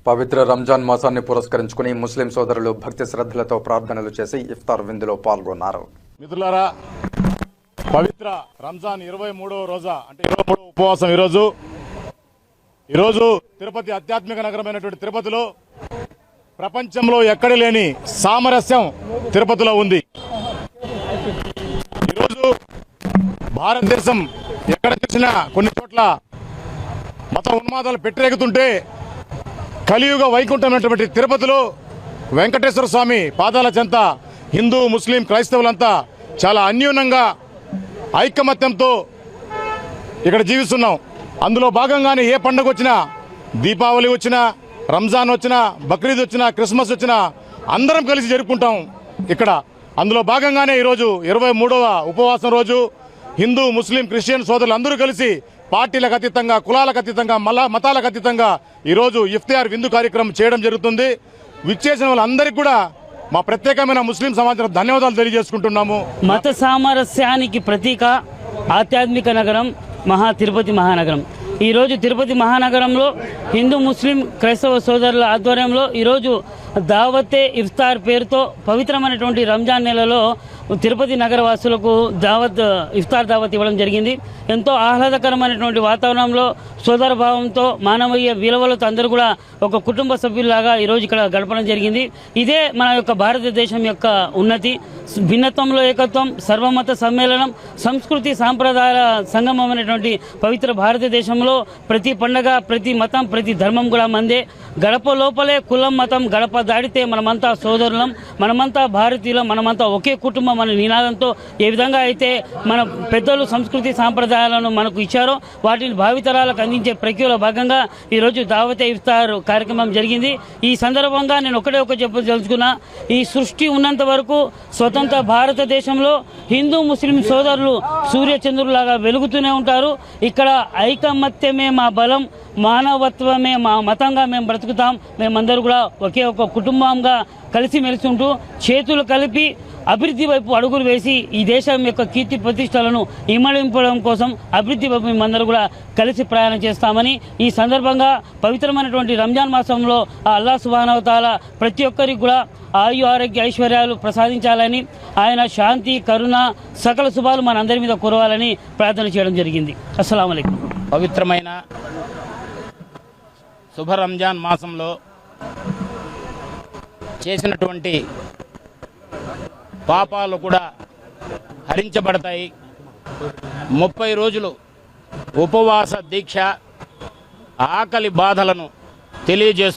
పవిత్ర రంజాన్ మాసాన్ని పురస్కరించుకుని ముస్లిం సోదరులు భక్తి శ్రద్ధలతో ప్రార్థనలు చేసి ఇఫ్తార్ విందులో పాల్గొన్నారు. మిత్రులారా, పవిత్ర రంజాన్ 23వ రోజా అంటే 23వ ఉపవాసం ఈరోజు తిరుపతి ఆధ్యాత్మిక నగరమైనటువంటి తిరుపతిలో ప్రపంచంలో ఎక్కడ లేని సామరస్యం తిరుపతిలో ఉంది. ఈరోజు భారతదేశం ఎక్కడ చూసినా కొన్ని చోట్ల మత ఉన్మాదాలు పెట్టరేగుతుంటే కలియుగ వైకుంఠమైనటువంటి తిరుపతిలో వెంకటేశ్వర స్వామి పాదాల చెంత హిందూ ముస్లిం క్రైస్తవులంతా చాలా అన్యూనంగా ఐకమత్యంతో ఇక్కడ జీవిస్తున్నాం. అందులో భాగంగానే ఏ పండుగ వచ్చినా, దీపావళి వచ్చినా, రంజాన్ వచ్చినా, బక్రీద్ వచ్చినా, క్రిస్మస్ వచ్చినా అందరం కలిసి జరుపుకుంటాం ఇక్కడ. అందులో భాగంగానే ఈరోజు 23వ ఉపవాసం రోజు హిందూ ముస్లిం క్రిస్టియన్ సోదరులు అందరూ కలిసి పార్టీలకు అతీతంగా, కులాలకు అతీతంగా, మతాలకు అతీతంగా ఈరోజు ఇఫ్తార్ విందు కార్యక్రమం చేయడం జరుగుతుంది. విచ్చేసిన వాళ్ళందరికీ కూడా మా ప్రత్యేకమైన ముస్లిం సమాజం ధన్యవాదాలు తెలియజేసుకుంటున్నాము. మత సామరస్యానికి ప్రతీక ఆధ్యాత్మిక నగరం తిరుపతి మహానగరం. ఈరోజు తిరుపతి మహానగరంలో హిందూ ముస్లిం క్రైస్తవ సోదరుల ఆధ్వర్యంలో ఈరోజు దావతే ఇఫ్తార్ పేరుతో పవిత్రమైనటువంటి రంజాన్ నెలలో తిరుపతి నగరవాసులకు ఇఫ్తార్ దావత్ ఇవ్వడం జరిగింది. ఎంతో ఆహ్లాదకరమైనటువంటి వాతావరణంలో సోదరభావంతో మానవీయ విలువలతో అందరూ కూడా ఒక కుటుంబ సభ్యుల్లాగా ఈరోజు ఇక్కడ గడపడం జరిగింది. ఇదే మన యొక్క భారతదేశం యొక్క ఉన్నతి. భిన్నత్వంలో ఏకత్వం, సర్వమత సమ్మేళనం, సంస్కృతి సాంప్రదాయాల సంగమమైనటువంటి పవిత్ర భారతదేశంలో ప్రతి పండగ, ప్రతి మతం, ప్రతి ధర్మం కూడా మందే. గడప లోపలే కులం మతం గడప దాడితే మనమంతా సోదరులం, మనమంతా భారతీయులం, మనమంతా ఒకే కుటుంబం అనే నినాదంతో ఏ విధంగా అయితే మన పెద్దలు సంస్కృతి సాంప్రదాయాలను మనకు ఇచ్చారో వాటిని భావితరాలకు అందించే ప్రక్రియలో భాగంగా ఈరోజు దావతే ఇఫ్తార్ కార్యక్రమం జరిగింది. ఈ సందర్భంగా నేను ఒకటే చెప్పదలుచుకున్నా, ఈ సృష్టి ఉన్నంత వరకు స్వతంత్ర భారతదేశంలో హిందూ ముస్లిం సోదరులు సూర్యచంద్రులాగా వెలుగుతూనే ఉంటారు. ఇక్కడ ఐకమత్యమే మా బలం, మానవత్వమే మా మతంగా మేము బ్రతుకుతాం. మేమందరూ కూడా ఒకే ఒక కుటుంబంగా కలిసిమెలిసి ఉంటూ చేతులు కలిపి అభివృద్ధి వైపు అడుగులు వేసి ఈ దేశం యొక్క కీర్తి ప్రతిష్టలను ఇమ్మడింపడం కోసం అభివృద్ధి వైపు మేమందరూ కూడా కలిసి ప్రయాణం చేస్తామని ఈ సందర్భంగా పవిత్రమైనటువంటి రంజాన్ మాసంలో అల్లాహ్ సుబ్హానహు వ తఆలా ప్రతి ఒక్కరికి కూడా ఆయు ఆరోగ్య ఐశ్వర్యాలు ప్రసాదించాలని, ఆయన శాంతి కరుణ సకల శుభాలు మనందరి మీద కురవాలని ప్రార్థన చేయడం జరిగింది. అస్సలాము అలైకుం. పవిత్రమైన శుభ రంజాన్ మాసంలో చేసినటువంటి పాపాలు కూడా హరించబడతాయి. 30 రోజులు ఉపవాస దీక్ష ఆకలి బాధలను తెలియజేస్తూ